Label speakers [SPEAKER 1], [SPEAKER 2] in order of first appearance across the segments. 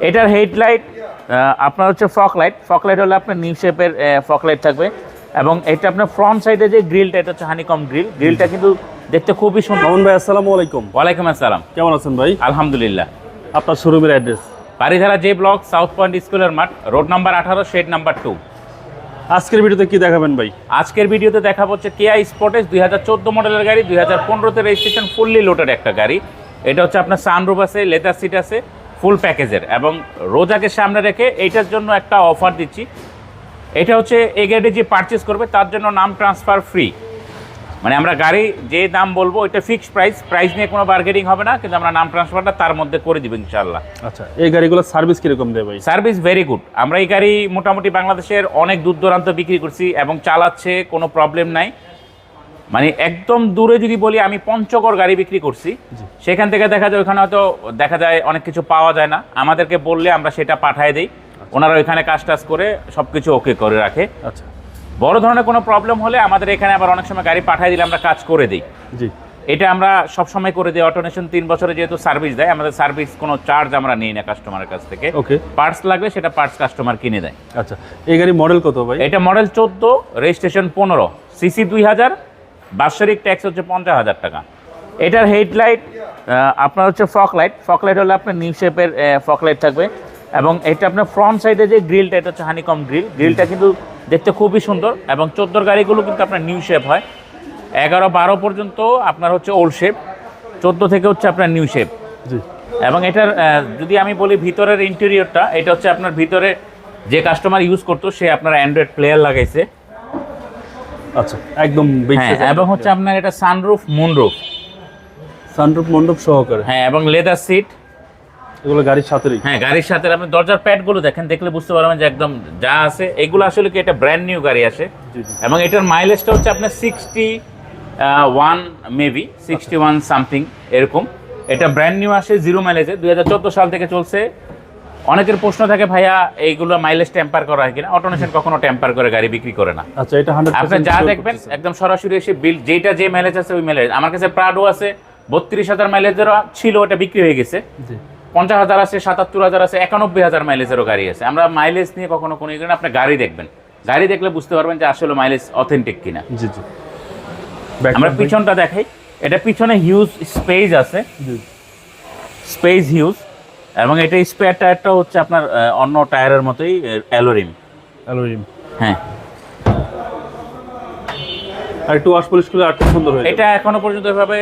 [SPEAKER 1] এটার হেডলাইট আপনার হচ্ছে ফগ লাইট হলে আপনার নিউ শেপের ফগ লাইট থাকবে এবং এটা আপনার ফ্রন্ট সাইডে যে গ্রিলটা এটা হচ্ছে হানিকম গ্রিলটা কিন্তু দেখতে খুবই সুন্দর।
[SPEAKER 2] মামুন ভাই আসসালামু আলাইকুম।
[SPEAKER 1] ওয়ালাইকুম আসসালাম,
[SPEAKER 2] কেমন আছেন ভাই?
[SPEAKER 1] আলহামদুলিল্লাহ।
[SPEAKER 2] আপনার শোরুমের address?
[SPEAKER 1] Baridhara J block, south point স্কুলের মাঠ, রোড নাম্বার 18, শেড নাম্বার 2।
[SPEAKER 2] আজকের ভিডিওতে কি দেখাবেন ভাই?
[SPEAKER 1] আজকের ভিডিওতে দেখাবো হচ্ছে কেয়া স্পোর্টেজ 2014 মডেলের গাড়ি, 2015তে রেজিস্ট্রেশন, ফুললি লোডেড একটা গাড়ি। এটা হচ্ছে আপনার সানরুফ আছে, লেদার সিট আছে, ফুল প্যাকেজের এবং রোজাকে সামনে রেখে এইটার জন্য একটা অফার দিচ্ছি। এটা হচ্ছে এই গাড়ি যে পারচেস করবে তার জন্য নাম ট্রান্সফার ফ্রি। মানে আমরা গাড়ি যে দাম বলবো এটা ফিক্সড প্রাইস নিয়ে কোনো বার্গেনিং হবে না, কিন্তু আমরা নাম ট্রান্সফারটা তার মধ্যে করে দিব ইনশাআল্লাহ।
[SPEAKER 2] আচ্ছা, এই গাড়িগুলোর সার্ভিস কিরকম দেয় ভাই?
[SPEAKER 1] Service very good. আমরা এই গাড়ি মোটামুটি বাংলাদেশের অনেক দূর দূরান্ত বিক্রি করছি এবং চালাচ্ছে, কোনো প্রবলেম নাই। মানে একদম দূরে যদি বলি, আমি পঞ্চগড় গাড়ি বিক্রি করছি, সেখান থেকে দেখা যায় ওখানে হয়তো দেখা যায় অনেক কিছু পাওয়া যায় না, আমাদেরকে বললে আমরা সেটা পাঠিয়ে দিই, ওনারা ওইখানে কাজ করে সব কিছু ওকে করে রাখে।
[SPEAKER 2] আচ্ছা,
[SPEAKER 1] বড় ধরনের কোনো প্রবলেম হলে আমাদের এখানে আবার অনেক সময় গাড়ি পাঠিয়ে দিলে আমরা কাজ করে দিই।
[SPEAKER 2] জি,
[SPEAKER 1] এটা আমরা সবসময় করে দিই। অটোনেশন 3 বছরে যেহেতু সার্ভিস দেয়, আমাদের সার্ভিস কোনো চার্জ আমরা নিই না কাস্টমারের কাছ থেকে।
[SPEAKER 2] ওকে,
[SPEAKER 1] পার্টস লাগলে সেটা পার্টস কাস্টমার কিনে দেয়।
[SPEAKER 2] আচ্ছা, এই গাড়ি মডেল কত ভাই?
[SPEAKER 1] এটা মডেল 14, রেজিস্ট্রেশন 15, সিসি 2000, বাৎসরিক ট্যাক্স হচ্ছে 50,000 টাকা। এটার হেডলাইট আপনার হচ্ছে ফগ লাইট হলে আপনার নিউ শেপের ফগ লাইট থাকবে এবং এটা আপনার ফ্রন্ট সাইডে যে গ্রিলটা এটা হচ্ছে হানিকম গ্রিলটা কিন্তু দেখতে খুবই সুন্দর এবং 14 গাড়িগুলো কিন্তু আপনার নিউ শেপ হয়। 11-12 পর্যন্ত আপনার হচ্ছে ওল্ড শেপ, 14 থেকে হচ্ছে আপনার নিউ শেপ।
[SPEAKER 2] জি, এবং
[SPEAKER 1] এটার যদি আমি বলি ভিতরের ইন্টেরিয়রটা, এটা হচ্ছে আপনার ভিতরে যে কাস্টমার ইউজ করতো সে আপনার অ্যান্ড্রয়েড প্লেয়ার লাগাইছে।
[SPEAKER 2] আচ্ছা, একদম
[SPEAKER 1] এবং হচ্ছে আপনার এটা সানরুফ মুনরুফ
[SPEAKER 2] মণ্ডপ সহকারে।
[SPEAKER 1] হ্যাঁ, এবং লেদার সিট,
[SPEAKER 2] এগুলো গাড়ির সাথেই।
[SPEAKER 1] হ্যাঁ, গাড়ির সাথে। আপনি দরজার প্যাডগুলো দেখলে বুঝতে পারবেন যে একদম যা আছে এগুলো আসলে কি এটা ব্র্যান্ড নিউ গাড়ি আসে। এবং এটার মাইলেজটা হচ্ছে আপনার 61 মেবি 61 সামথিং এরকম। এটা ব্র্যান্ড নিউ আসে, 0 মাইলেজে, 2014 সাল থেকে চলছে। অনেকের প্রশ্ন থাকে ভাইয়া এইগুলো মাইলেজ টেম্পার করা হয় কিনা। অটোনেশন কখনো টেম্পার করে গাড়ি বিক্রি করে না।
[SPEAKER 2] আচ্ছা, এটা 100%
[SPEAKER 1] আপনি যা দেখবেন একদম সরাসরি এসে বিল, যেটা যে মাইলেজ আছে ওই মাইলেজ। আমার কাছে প্রাডো আছে 32,000 মাইলেজেরও ছিল, ওটা বিক্রি হয়ে গেছে। 50,000 আছে, 77,000 আছে, 91,000 মাইলেজেরও গাড়ি আছে। আমরা মাইলেজ নিয়ে কখনো কোনো ইয়ে করি না। আপনি গাড়ি দেখবেন, গাড়ি দেখলে বুঝতে পারবেন যে আসলে মাইলেজ অথেন্টিক কিনা।
[SPEAKER 2] জি জি।
[SPEAKER 1] আমরা পিছনটা দেখাই। এটা পিছনে হিউজ স্পেস আছে, স্পেস হিউজ। এবং এটা স্পেয়ার টায়ারটা হচ্ছে আপনার অন্য টায়ারের মতোই অ্যালোরিম। হ্যাঁ,
[SPEAKER 2] আর একটু ওয়াশ পলিশ করলে আরো সুন্দর হয়।
[SPEAKER 1] এটা এখনো পর্যন্ত এভাবে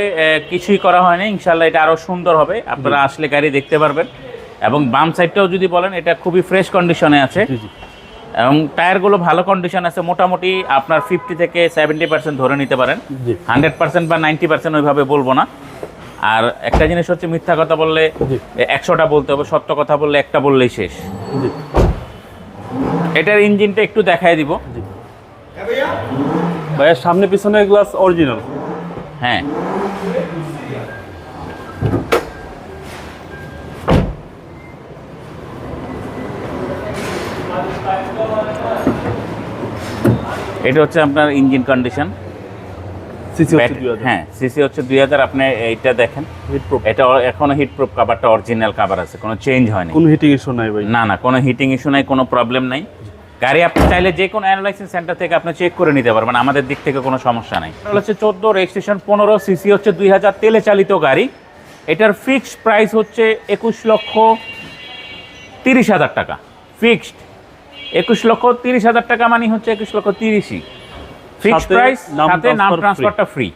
[SPEAKER 1] কিছুই করা হয়নি, ইনশাআল্লাহ এটা আরো সুন্দর হবে। আপনারা আসলে গাড়ি দেখতে পারবেন। এবং বাম সাইডটাও যদি বলেন, এটা খুবই ফ্রেশ কন্ডিশনে আছে এবং টায়ারগুলো ভালো কন্ডিশন আছে। মোটামুটি আপনার 50 থেকে 70% ধরে নিতে পারেন, 100% বা 90% ওইভাবে বলবো না। আর একটা জিনিস হচ্ছে, মিথ্যা কথা বললে 100টা বলতে হবে, সত্য কথা বললে একটা বললেই শেষ। এটার ইঞ্জিনটা একটু দেখায় দিব
[SPEAKER 2] ভাইয়া। সামনে পিছনে গ্লাস অরিজিনাল।
[SPEAKER 1] হ্যাঁ, এটা হচ্ছে আপনার ইঞ্জিন কন্ডিশন।
[SPEAKER 2] সিসি হচ্ছে 2000।
[SPEAKER 1] হ্যাঁ, সিসি হচ্ছে 2000। আপনি এইটা দেখেন, এটা এখনো হিট প্রুফ কাভারটা অরিজিনাল কাভার আছে, কোনো চেঞ্জ হয়নি।
[SPEAKER 2] কোনো হিটিং ইস্যু নাই ভাই? না,
[SPEAKER 1] কোনো হিটিং ইস্যু নাই, কোনো প্রবলেম নাই। গাড়ি আপনি চাইলে যে কোনো অ্যানালাইসিস সেন্টার থেকে আপনি চেক করে নিতে পারবেন, আমাদের দিক থেকে কোনো সমস্যা নাই। এটা হচ্ছে 14, রেজিস্ট্রেশন 15, সিসি হচ্ছে 2000, তেলে চালিত গাড়ি। এটার ফিক্সড প্রাইস হচ্ছে 21,30,000 টাকা। ফিক্সড 21,30,000 টাকা, মানে হচ্ছে 21,30,000 ফিক্সড প্রাইস, সাথে নাম ট্রান্সফারটা ফ্রি।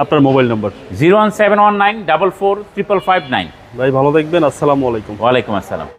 [SPEAKER 2] আপনার মোবাইল নাম্বার?
[SPEAKER 1] 01719445559।
[SPEAKER 2] ভাই ভালো থাকবেন, আসসালামু আলাইকুম।
[SPEAKER 1] ওয়ালাইকুম আসসালাম।